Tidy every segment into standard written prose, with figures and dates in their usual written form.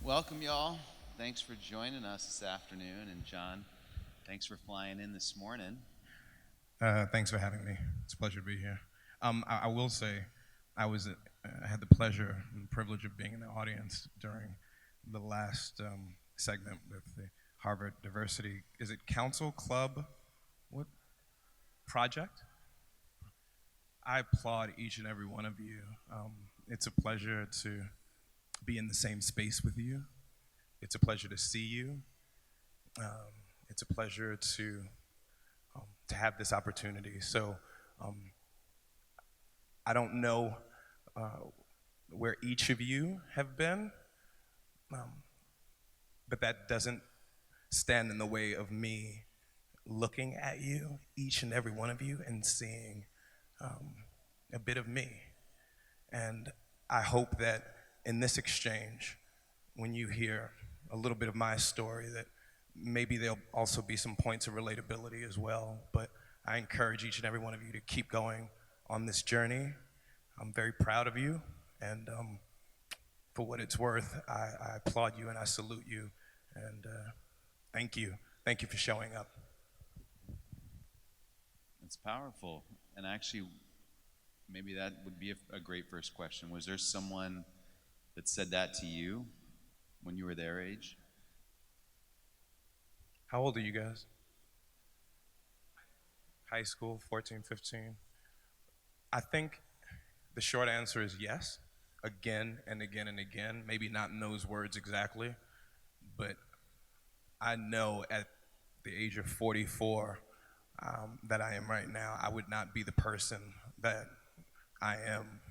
Welcome, y'all. Thanks for joining us this afternoon. And John, thanks for flying in this morning. Thanks for having me. It's a pleasure to be here. I will say, I had the pleasure and privilege of being in the audience during the last segment with the Harvard Diversity. Is it Council Club? What project? I applaud each and every one of you. It's a pleasure to be in the same space with you. It's a pleasure to see you. It's a pleasure to have this opportunity. So I don't know where each of you have been, but that doesn't stand in the way of me looking at you, each and every one of you, and seeing a bit of me. And I hope that in this exchange, when you hear a little bit of my story, that maybe there'll also be some points of relatability as well. But I encourage each and every one of you to keep going on this journey. I'm very proud of you, and for what it's worth, I applaud you and I salute you, and thank you. Thank you for showing up. It's powerful. And actually, maybe that would be a great first question. Was there someone that said that to you when you were their age? How old are you guys? High school, 14, 15. I think the short answer is yes, again and again and again. Maybe not in those words exactly, but I know at the age of 44 that I am right now, I would not be the person that I am,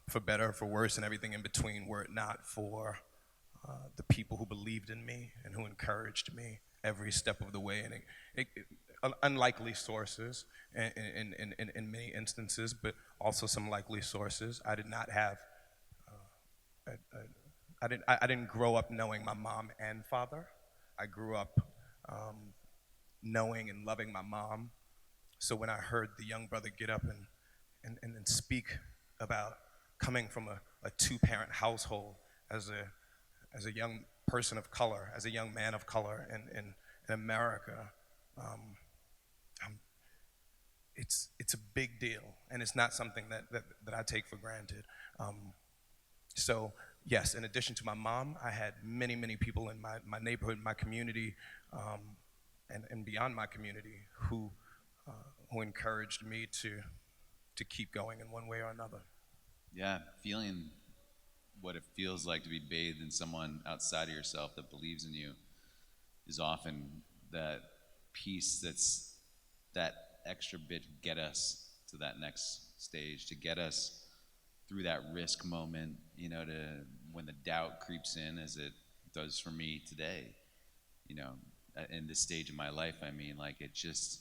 for better or for worse and everything in between, were it not for the people who believed in me and who encouraged me every step of the way. And unlikely sources in many instances, but also some likely sources. I did not have, I didn't grow up knowing my mom and father. I grew up knowing and loving my mom. So when I heard the young brother get up and speak about coming from a two-parent household as a young person of color, as a young man of color in America, it's a big deal, and it's not something that I take for granted. So yes, in addition to my mom, I had many people in my neighborhood, my community, and beyond my community who encouraged me to keep going in one way or another. Yeah, feeling what it feels like to be bathed in someone outside of yourself that believes in you is often that piece that's that extra bit to get us to that next stage, to get us through that risk moment, to when the doubt creeps in, as it does for me today, in this stage of my life. I mean, like, it just,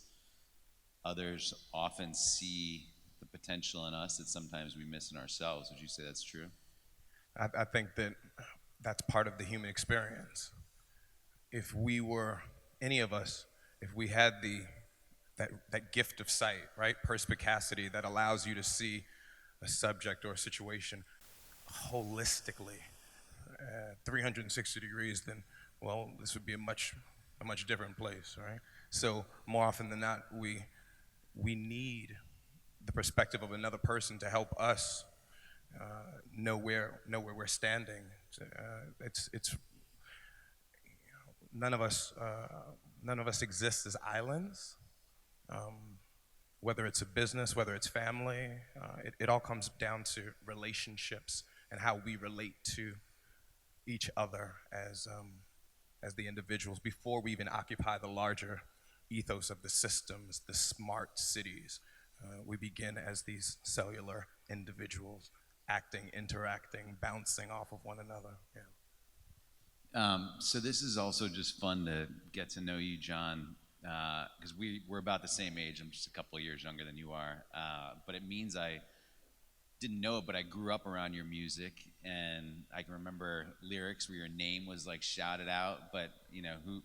others often see the potential in us that sometimes we miss in ourselves. Would you say that's true? I think that that's part of the human experience. If we were, any of us, if we had that gift of sight, right, perspicacity, that allows you to see a subject or a situation holistically, 360 degrees, then, well, this would be a much different place, right? So more often than not, we need the perspective of another person to help us know where we're standing. It's none of us exist as islands. Whether it's a business, whether it's family, it all comes down to relationships and how we relate to each other as the individuals before we even occupy the larger ethos of the systems, the smart cities. We begin as these cellular individuals, acting, interacting, bouncing off of one another. Yeah. So this is also just fun to get to know you, John, because we're about the same age. I'm just a couple of years younger than you are, but it means I didn't know it, but I grew up around your music, and I can remember lyrics where your name was like shouted out, but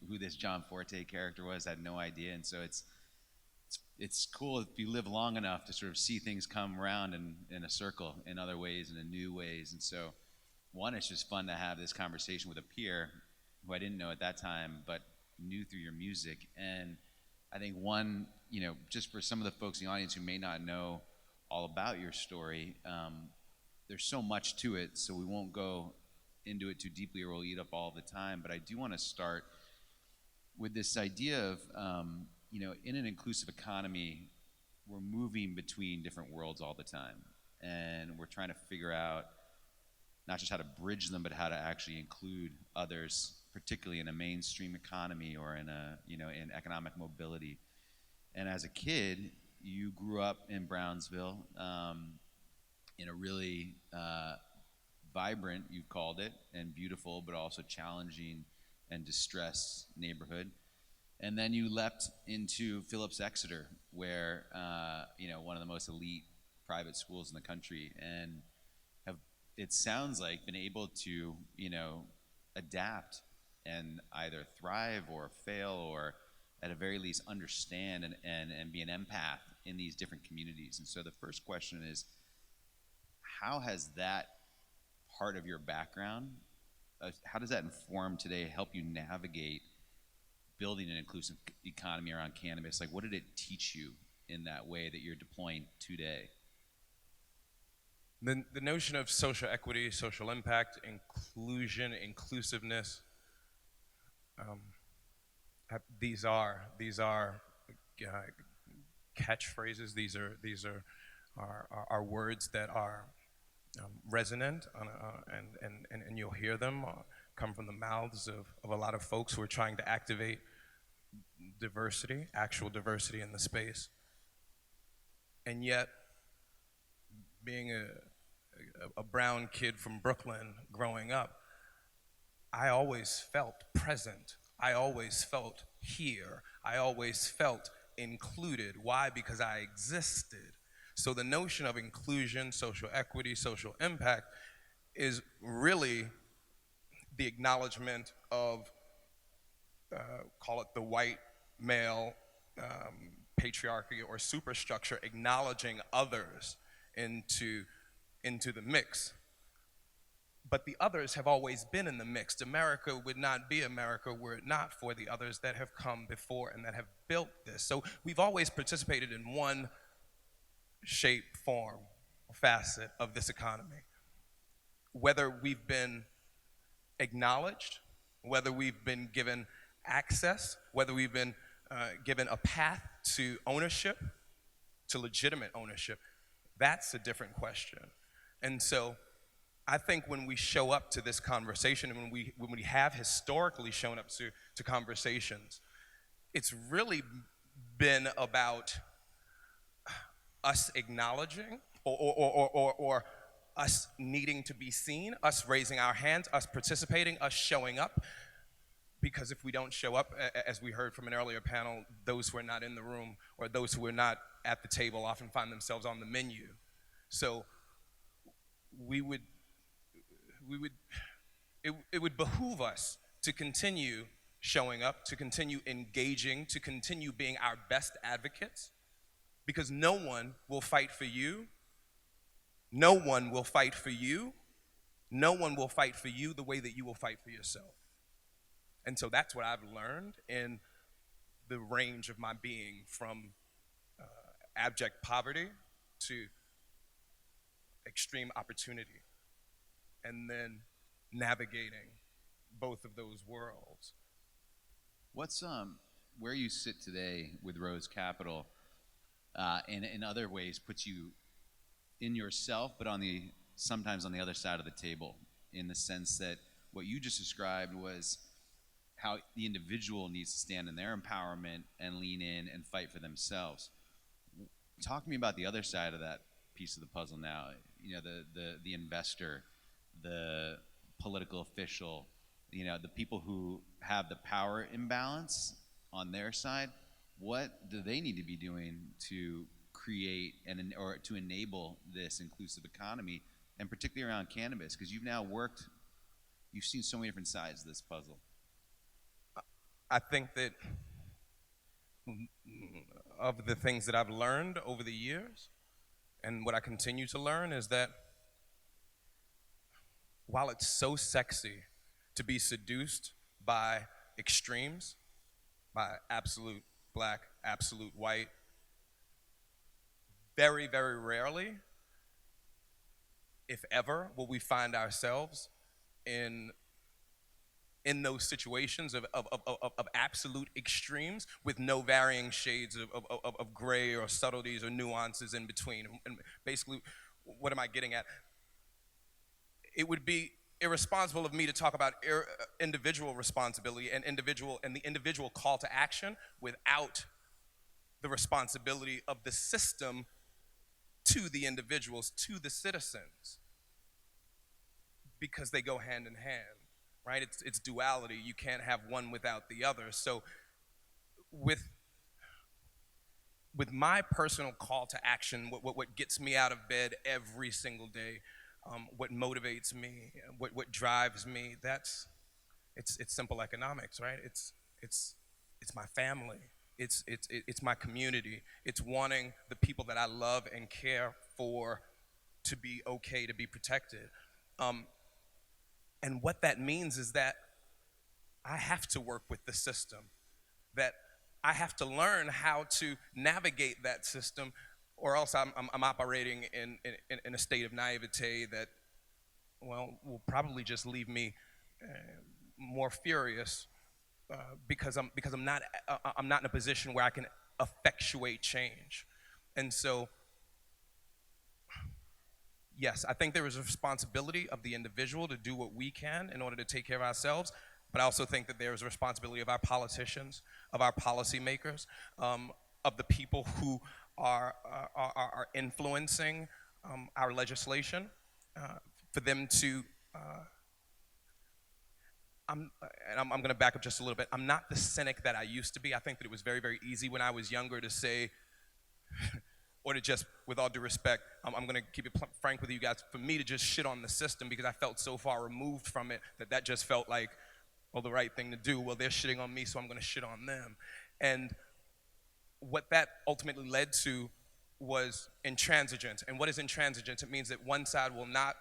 who this John Forté character was, I had no idea. And so it's cool if you live long enough to sort of see things come around in a circle in other ways and in new ways. And so one, it's just fun to have this conversation with a peer who I didn't know at that time, but knew through your music. And I think one, just for some of the folks in the audience who may not know all about your story, there's so much to it, so we won't go into it too deeply or we'll eat up all the time. But I do want to start with this idea of, in an inclusive economy, we're moving between different worlds all the time. And we're trying to figure out not just how to bridge them, but how to actually include others, particularly in a mainstream economy or in in economic mobility. And as a kid, you grew up in Brownsville, in a really vibrant, you called it, and beautiful, but also challenging and distressed neighborhood. And then you leapt into Phillips Exeter, where one of the most elite private schools in the country, and have, it sounds like, been able to adapt and either thrive or fail, or at a very least understand and be an empath in these different communities. And so the first question is, how has that part of your background, how does that inform today, help you navigate building an inclusive economy around cannabis? Like, what did it teach you in that way that you're deploying today? The notion of social equity, social impact, inclusion, inclusiveness, these are catchphrases. These are words that are resonant, and you'll hear them come from the mouths of a lot of folks who are trying to activate diversity, actual diversity in the space. And yet, being a brown kid from Brooklyn growing up, I always felt present. I always felt here. I always felt included. Why? Because I existed. So the notion of inclusion, social equity, social impact is really the acknowledgement of, call it the white male patriarchy or superstructure, acknowledging others into the mix. But the others have always been in the mix. America would not be America were it not for the others that have come before and that have built this. So we've always participated in one shape, form, facet of this economy. Whether we've been acknowledged, whether we've been given access, whether we've been given a path to ownership, to legitimate ownership, that's a different question. And so I think when we show up to this conversation, and when we have historically shown up to conversations, it's really been about us acknowledging or us needing to be seen, us raising our hands, us participating, us showing up. Because if we don't show up, as we heard from an earlier panel, those who are not in the room or those who are not at the table often find themselves on the menu. So it would behoove us to continue showing up, to continue engaging, to continue being our best advocates, because no one will fight for you. No one will fight for you. No one will fight for you the way that you will fight for yourself. And so that's what I've learned in the range of my being, from abject poverty to extreme opportunity, and then navigating both of those worlds. What's where you sit today with Rose Capital, and in other ways puts you in yourself, but sometimes on the other side of the table, in the sense that what you just described was how the individual needs to stand in their empowerment and lean in and fight for themselves. Talk to me about the other side of that piece of the puzzle now. The investor, the political official, the people who have the power imbalance on their side. What do they need to be doing to create or to enable this inclusive economy, and particularly around cannabis? Because you've seen so many different sides of this puzzle. I think that of the things that I've learned over the years, and what I continue to learn, is that while it's so sexy to be seduced by extremes, by absolute black, absolute white, very, very rarely, if ever, will we find ourselves in those situations of absolute extremes with no varying shades of gray or subtleties or nuances in between. And basically, what am I getting at? It would be irresponsible of me to talk about individual responsibility and the individual call to action without the responsibility of the system to the individuals, to the citizens, because they go hand in hand, right? It's duality. You can't have one without the other. So with my personal call to action, what gets me out of bed every single day, what motivates me, what drives me, it's simple economics, right? It's my family. It's my community. It's wanting the people that I love and care for to be okay, to be protected. And what that means is that I have to work with the system, that I have to learn how to navigate that system, or else I'm operating in a state of naivete that, well, will probably just leave me more furious because I'm not in a position where I can effectuate change. And so, yes, I think there is a responsibility of the individual to do what we can in order to take care of ourselves, but I also think that there is a responsibility of our politicians, of our policymakers, of the people who are influencing our legislation, for them to, I'm going to back up just a little bit. I'm not the cynic that I used to be. I think that it was very, very easy when I was younger to say, or to just, with all due respect, I'm going to keep it frank with you guys, for me to just shit on the system because I felt so far removed from it that just felt like, well, the right thing to do. Well, they're shitting on me, so I'm going to shit on them. And what that ultimately led to was intransigence. And what is intransigence? It means that one side will not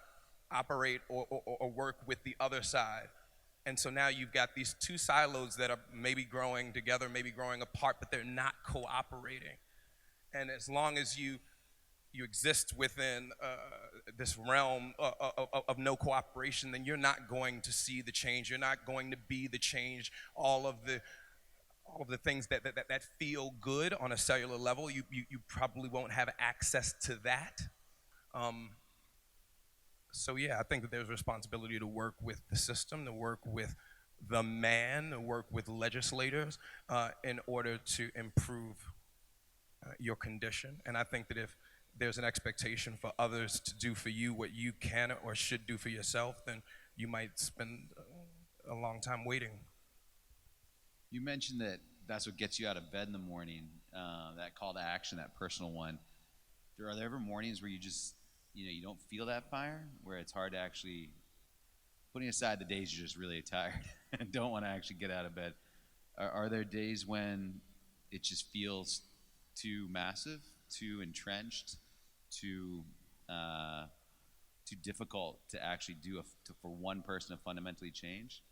operate or work with the other side. And so now you've got these two silos that are maybe growing together, maybe growing apart, but they're not cooperating. And as long as you exist within this realm of no cooperation, then you're not going to see the change. You're not going to be the change. All of the things that feel good on a cellular level, you probably won't have access to that. So yeah, I think that there's a responsibility to work with the system, to work with the man, to work with legislators in order to improve your condition. And I think that if there's an expectation for others to do for you what you can or should do for yourself, then you might spend a long time waiting. You mentioned that that's what gets you out of bed in the morning, that call to action, that personal one. Are there ever mornings where you just, you don't feel that fire, where it's hard to actually, putting aside the days you're just really tired and don't want to actually get out of bed, are there days when it just feels too massive, too entrenched, too difficult to actually do for one person to fundamentally change?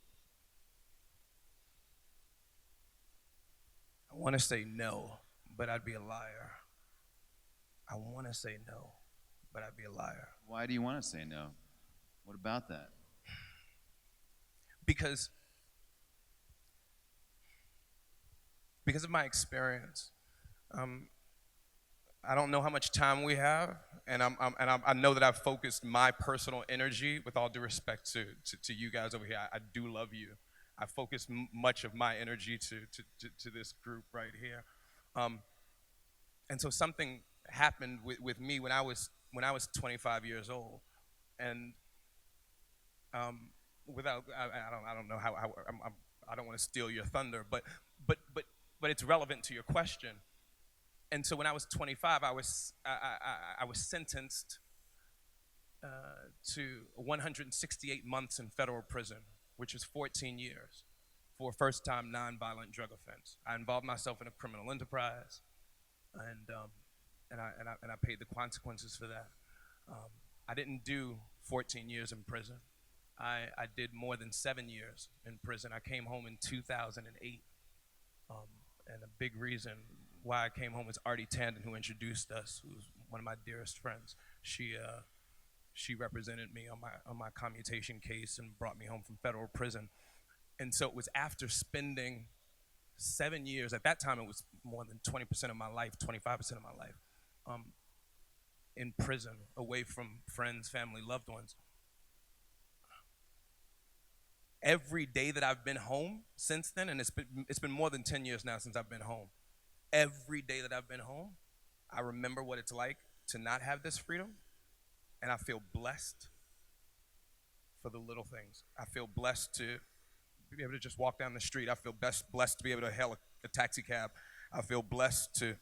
I want to say no, but I'd be a liar. I want to say no, but I'd be a liar. Why do you want to say no? What about that? Because of my experience. I don't know how much time we have, and I know that I've focused my personal energy, with all due respect to you guys over here. I do love you. I focused much of my energy to this group right here, and so something happened with me when I was 25 years old, and without I don't know how I don't want to steal your thunder, but it's relevant to your question. And so when I was 25, I was sentenced to 168 months in federal prison, which is 14 years, for a first-time nonviolent drug offense. I involved myself in a criminal enterprise, and I paid the consequences for that. I didn't do 14 years in prison. I did more than 7 years in prison. I came home in 2008. Um, and a big reason why I came home is Artie Tandon, who introduced us, who's one of my dearest friends. She represented me on my commutation case and brought me home from federal prison. And so it was after spending 7 years. At that time, it was more than 20% of my life, 25% of my life, um, in prison, away from friends, family, loved ones. Every day that I've been home since then, and it's been more than 10 years now since I've been home. Every day that I've been home, I remember what it's like to not have this freedom, and I feel blessed for the little things. I feel blessed to be able to just walk down the street. I feel blessed to be able to hail a taxi cab. I feel blessed to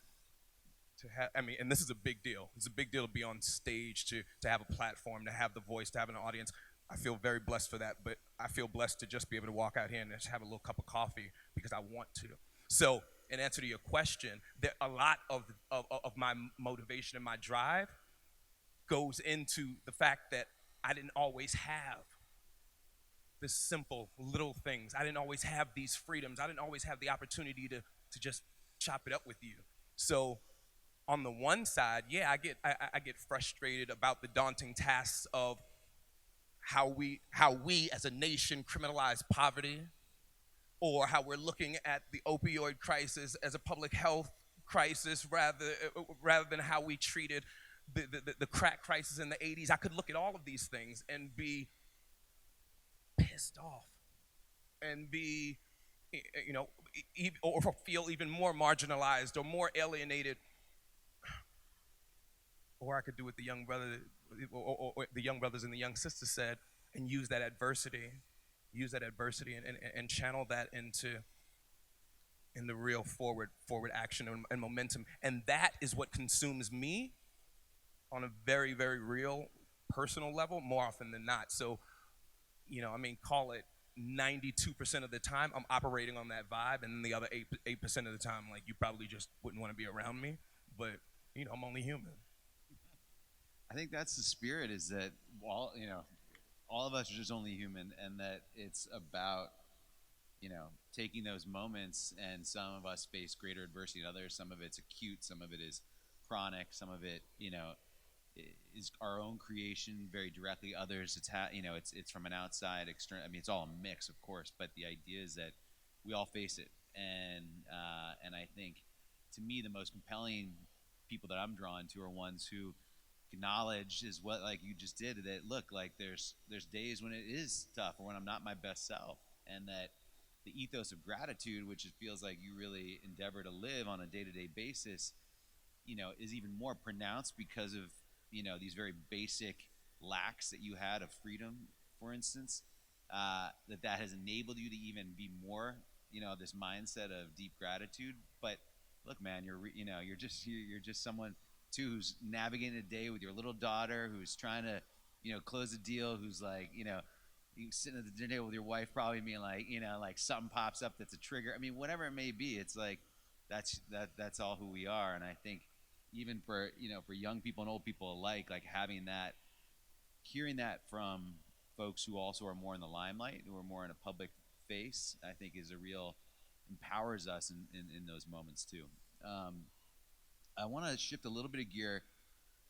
have, I mean, and this is a big deal. It's a big deal to be on stage, to have a platform, to have the voice, to have an audience. I feel very blessed for that, but I feel blessed to just be able to walk out here and just have a little cup of coffee because I want to. So, in answer to your question, a lot of my motivation and my drive goes into the fact that I didn't always have the simple little things. I didn't always have these freedoms. I didn't always have the opportunity to just chop it up with you. So on the one side, yeah, I get frustrated about the daunting tasks of how we as a nation criminalize poverty, or how we're looking at the opioid crisis as a public health crisis rather than how we treated the crack crisis in the 80s. I could look at all of these things and be pissed off and be, you know, or feel even more marginalized or more alienated. Or I could do what the young brother or the young brothers and the young sisters said, and use that adversity and channel that in the real forward action and momentum. And that is what consumes me on a very, very real personal level more often than not. So, you know, I mean, call it 92% of the time I'm operating on that vibe, and then the other 8% of the time, like, you probably just wouldn't want to be around me, but, you know, I'm only human. I think that's the spirit, is that all of us are just only human, and that it's about, taking those moments, and some of us face greater adversity than others. Some of it's acute, some of it is chronic, some of it, is our own creation very directly. Others, it's from an outside external. I mean, it's all a mix, of course, but the idea is that we all face it, and I think, to me, the most compelling people that I'm drawn to are ones who acknowledge, is what, like you just did, that look, like there's days when it is tough, or when I'm not my best self, and that the ethos of gratitude, which it feels like you really endeavor to live on a day-to-day basis, is even more pronounced because of these very basic lacks that you had of freedom, for instance, that has enabled you to even be more, this mindset of deep gratitude. But look, man, you're just someone too who's navigating a day with your little daughter, who's trying to close a deal, who's like you sitting at the dinner table with your wife, probably being like like something pops up that's a trigger. I mean, whatever it may be, it's like that's all who we are. And I think even for for young people and old people alike, like having that, hearing that from folks who also are more in the limelight, who are more in a public face, I think is a real, empowers us in those moments too. I want to shift a little bit of gear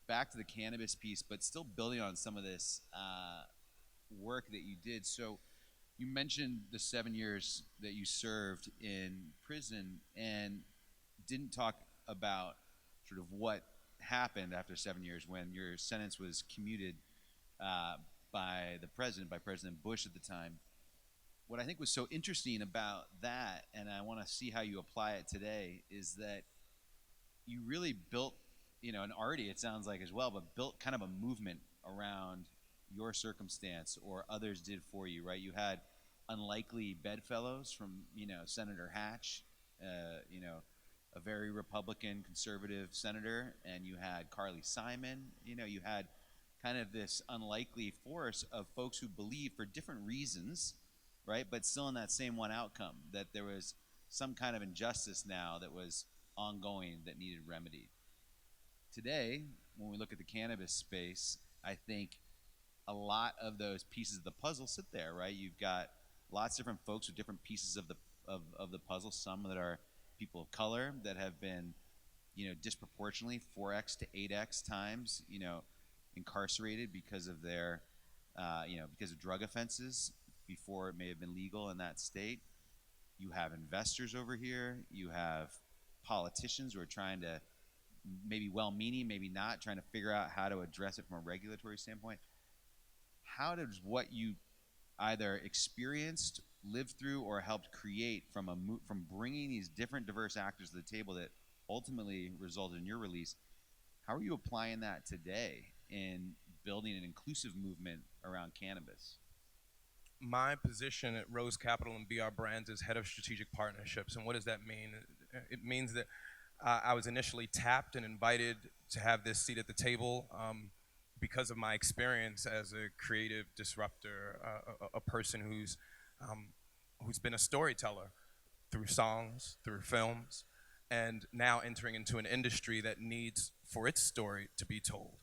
back to the cannabis piece, but still building on some of this work that you did. So you mentioned the 7 years that you served in prison, and didn't talk about sort of what happened after 7 years when your sentence was commuted by President Bush at the time. What I think was so interesting about that, and I want to see how you apply it today, is that you really built, and Artie, it sounds like as well, but built kind of a movement around your circumstance, or others did for you, right? You had unlikely bedfellows from, Senator Hatch, a very Republican conservative senator, and you had Carly Simon. You had kind of this unlikely force of folks who believe for different reasons, right, but still in that same one outcome, that there was some kind of injustice now that was ongoing that needed remedied. Today, when we look at the cannabis space, I think a lot of those pieces of the puzzle sit there, right? You've got lots of different folks with different pieces of the puzzle. Some that are people of color that have been, disproportionately 4x to 8x times, incarcerated because of their, because of drug offenses before it may have been legal in that state. You have investors over here. You have politicians who are trying to, maybe well-meaning, maybe not, trying to figure out how to address it from a regulatory standpoint. How does what you either experienced, lived through, or helped create from bringing these different diverse actors to the table that ultimately resulted in your release, how are you applying that today in building an inclusive movement around cannabis? My position at Rose Capital and BR Brands is head of strategic partnerships. And what does that mean? It means that I was initially tapped and invited to have this seat at the table because of my experience as a creative disruptor, a person who's been a storyteller through songs, through films, and now entering into an industry that needs for its story to be told.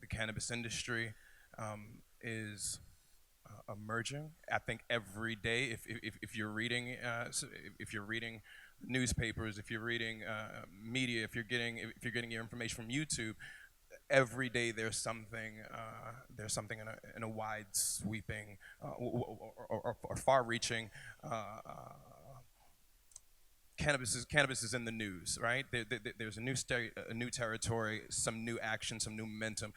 The cannabis industry is emerging. I think every day, if you're reading newspapers, if you're reading media, if you're getting your information from YouTube, every day there's something in a wide sweeping or far-reaching. Cannabis is in the news, right? There's a new territory, some new action, some new momentum.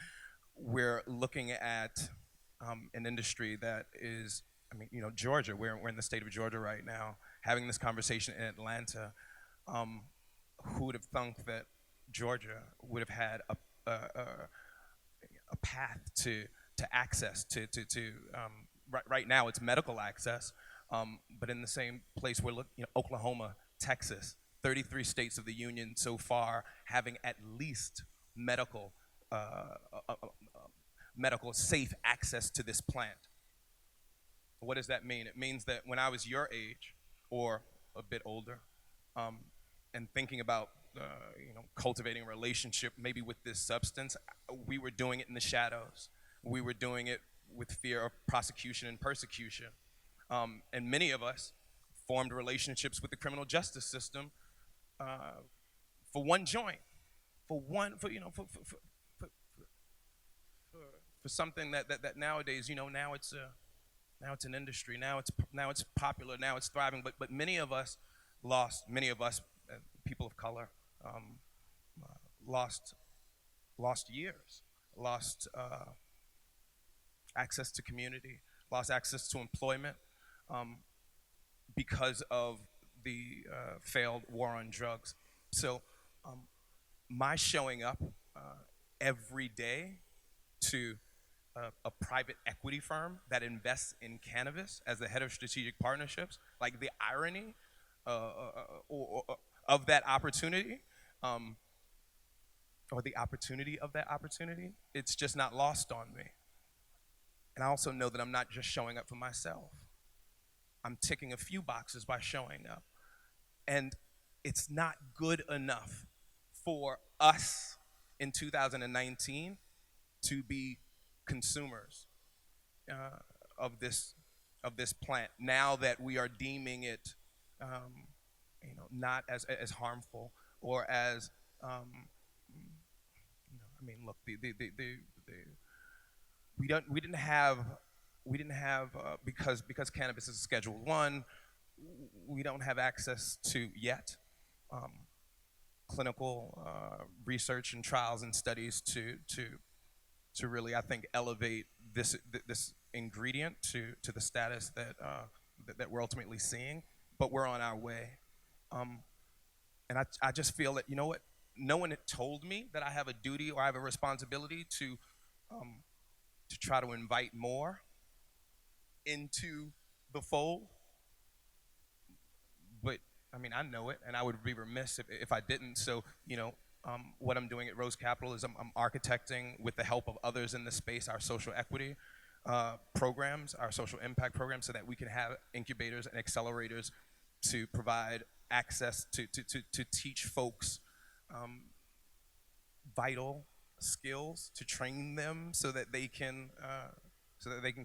We're looking at an industry that is, Georgia. We're in the state of Georgia right now, having this conversation in Atlanta. Who would have thunk that Georgia would have had a path to access to right now it's medical access, but in the same place we're looking, Oklahoma, Texas, 33 states of the union so far having at least medical safe access to this plant. What does that mean? It means that when I was your age or a bit older, and thinking about cultivating a relationship maybe with this substance, we were doing it in the shadows. We were doing it with fear of prosecution and persecution. And many of us formed relationships with the criminal justice system for one joint, for something that nowadays, now it's an industry, now it's popular, now it's thriving. But many of us, people of color, lost years, lost access to community, lost access to employment because of the failed war on drugs. So my showing up every day to a private equity firm that invests in cannabis as the head of strategic partnerships, like the irony of that opportunity, or the opportunity of that opportunity, it's just not lost on me. And I also know that I'm not just showing up for myself. I'm ticking a few boxes by showing up. And it's not good enough for us in 2019 to be consumers of this plant, now that we are deeming it not as harmful or as look, we didn't have because cannabis is Schedule 1, we don't have access to yet clinical research and trials and studies to really, I think, elevate this ingredient to the status that we're ultimately seeing. But we're on our way, and I just feel that, what, no one had told me that I have a duty or I have a responsibility to try to invite more into the fold. But I know it, and I would be remiss if I didn't. So what I'm doing at Rose Capital is I'm architecting, with the help of others in the space, our social equity programs, our social impact programs, so that we can have incubators and accelerators to provide access to teach folks vital skills to train them so that they can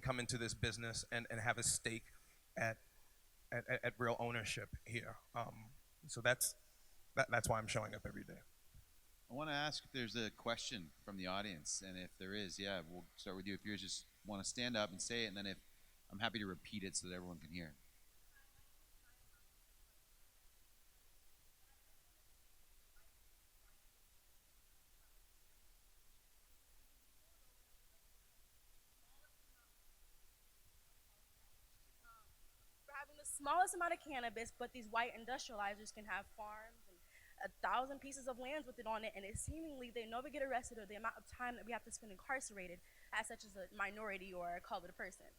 come into this business and have a stake at real ownership here. So that's why I'm showing up every day. I want to ask if there's a question from the audience, and if there is, yeah, we'll start with you. If you just want to stand up and say it, and then if I'm happy to repeat it so that everyone can hear. We're having the smallest amount of cannabis, but these white industrializers can have farms and 1,000 pieces of land with it on it, and it seemingly they never get arrested, or the amount of time that we have to spend incarcerated as such as a minority or a colored person.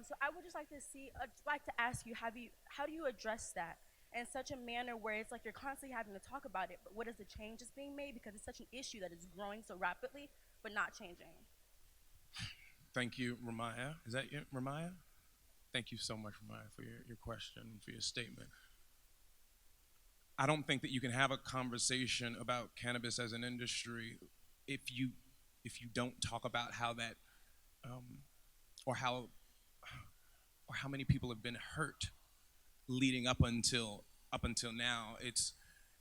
So I would just like to ask you, how do you address that in such a manner where it's like you're constantly having to talk about it, but what is the changes being made, because it's such an issue that is growing so rapidly but not changing? Thank you, Ramaya. Is that you, Ramaya? Thank you so much, Ramaya, for your question and for your statement. I don't think that you can have a conversation about cannabis as an industry if you don't talk about how that or how many people have been hurt leading up until now.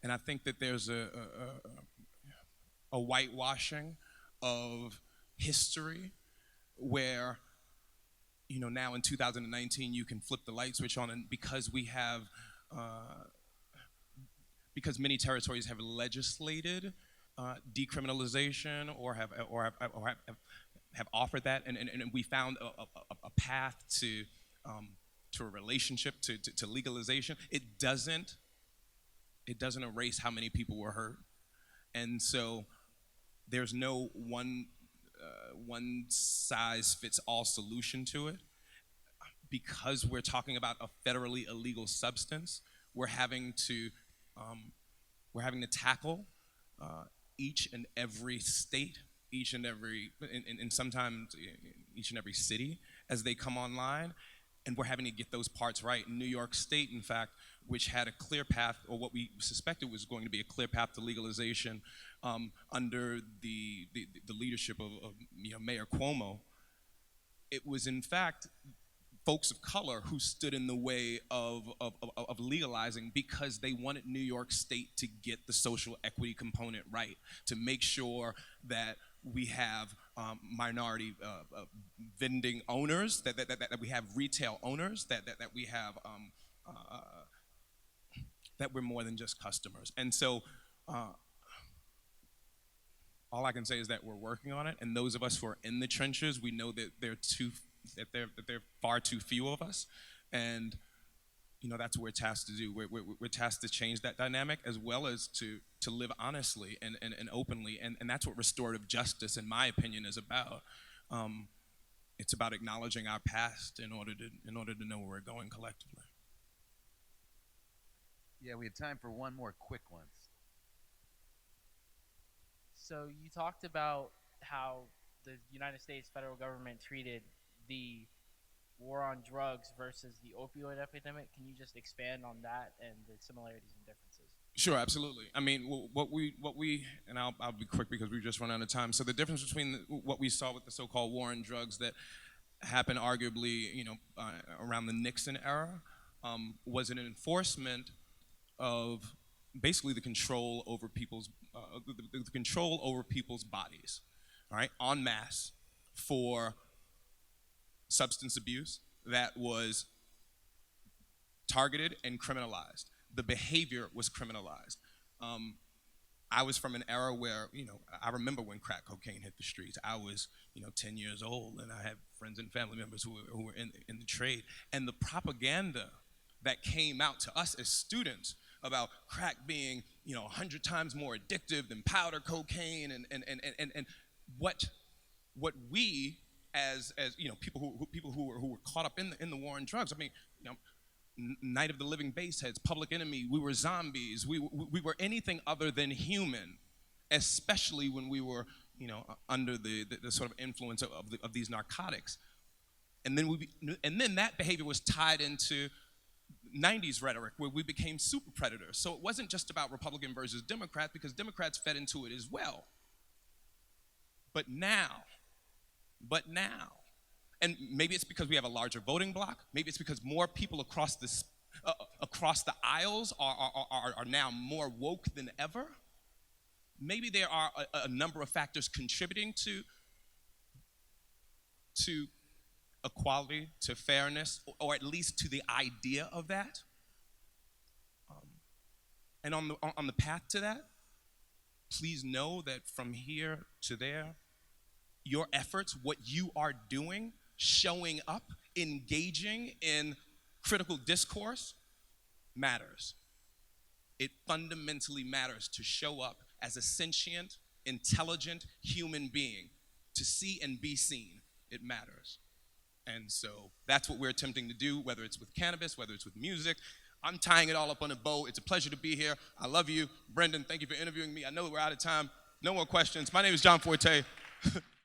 And I think that there's a whitewashing of history where, now in 2019 you can flip the light switch on, and because many territories have legislated decriminalization or have offered that, and we found a path to a relationship to legalization. It doesn't erase how many people were hurt, and so there's no one size fits all solution to it. Because we're talking about a federally illegal substance, we're having to tackle each and every state, and sometimes each and every city as they come online, and we're having to get those parts right. In New York State, in fact, which had a clear path, or what we suspected was going to be a clear path to legalization under the leadership of Mayor Cuomo, it was in fact folks of color who stood in the way of legalizing, because they wanted New York State to get the social equity component right, to make sure that we have minority vending owners, that we have retail owners, that we have that we're more than just customers. And so all I can say is that we're working on it, and those of us who are in the trenches, we know that there are far too few of us, and that's what we're tasked to do. We're tasked to change that dynamic, as well as to live honestly and openly, and that's what restorative justice, in my opinion, is about. It's about acknowledging our past in order to know where we're going collectively. Yeah, we have time for one more quick one. So you talked about how the United States federal government treated the war on drugs versus the opioid epidemic. Can you just expand on that and the similarities and differences? Sure, absolutely. I mean, what we and I'll be quick because we've just run out of time. So the difference between what we saw with the so-called war on drugs that happened arguably, around the Nixon era, was an enforcement of basically the control over people's bodies, all right, en masse, for substance abuse that was targeted and criminalized. The behavior was criminalized. I was from an era where, I remember when crack cocaine hit the streets. I was, 10 years old, and I had friends and family members who were in the trade. And the propaganda that came out to us as students about crack being, 100 times more addictive than powder cocaine, and what we as people who were caught up in the war on drugs. I mean, Night of the Living Baseheads, Public Enemy, we were zombies. We were anything other than human, especially when we were, under the sort of influence of these narcotics. And then that behavior was tied into 90s rhetoric, where we became super predators. So it wasn't just about Republican versus Democrat, because Democrats fed into it as well. But now, and maybe it's because we have a larger voting bloc, maybe it's because more people across the aisles are now more woke than ever. Maybe there are a number of factors contributing to equality, to fairness, or at least to the idea of that. And on the path to that, please know that from here to there, your efforts, what you are doing, showing up, engaging in critical discourse, matters. It fundamentally matters to show up as a sentient, intelligent human being, to see and be seen. It matters. And so that's what we're attempting to do, whether it's with cannabis, whether it's with music. I'm tying it all up on a bow. It's a pleasure to be here. I love you. Brendan, thank you for interviewing me. I know we're out of time. No more questions. My name is John Forté.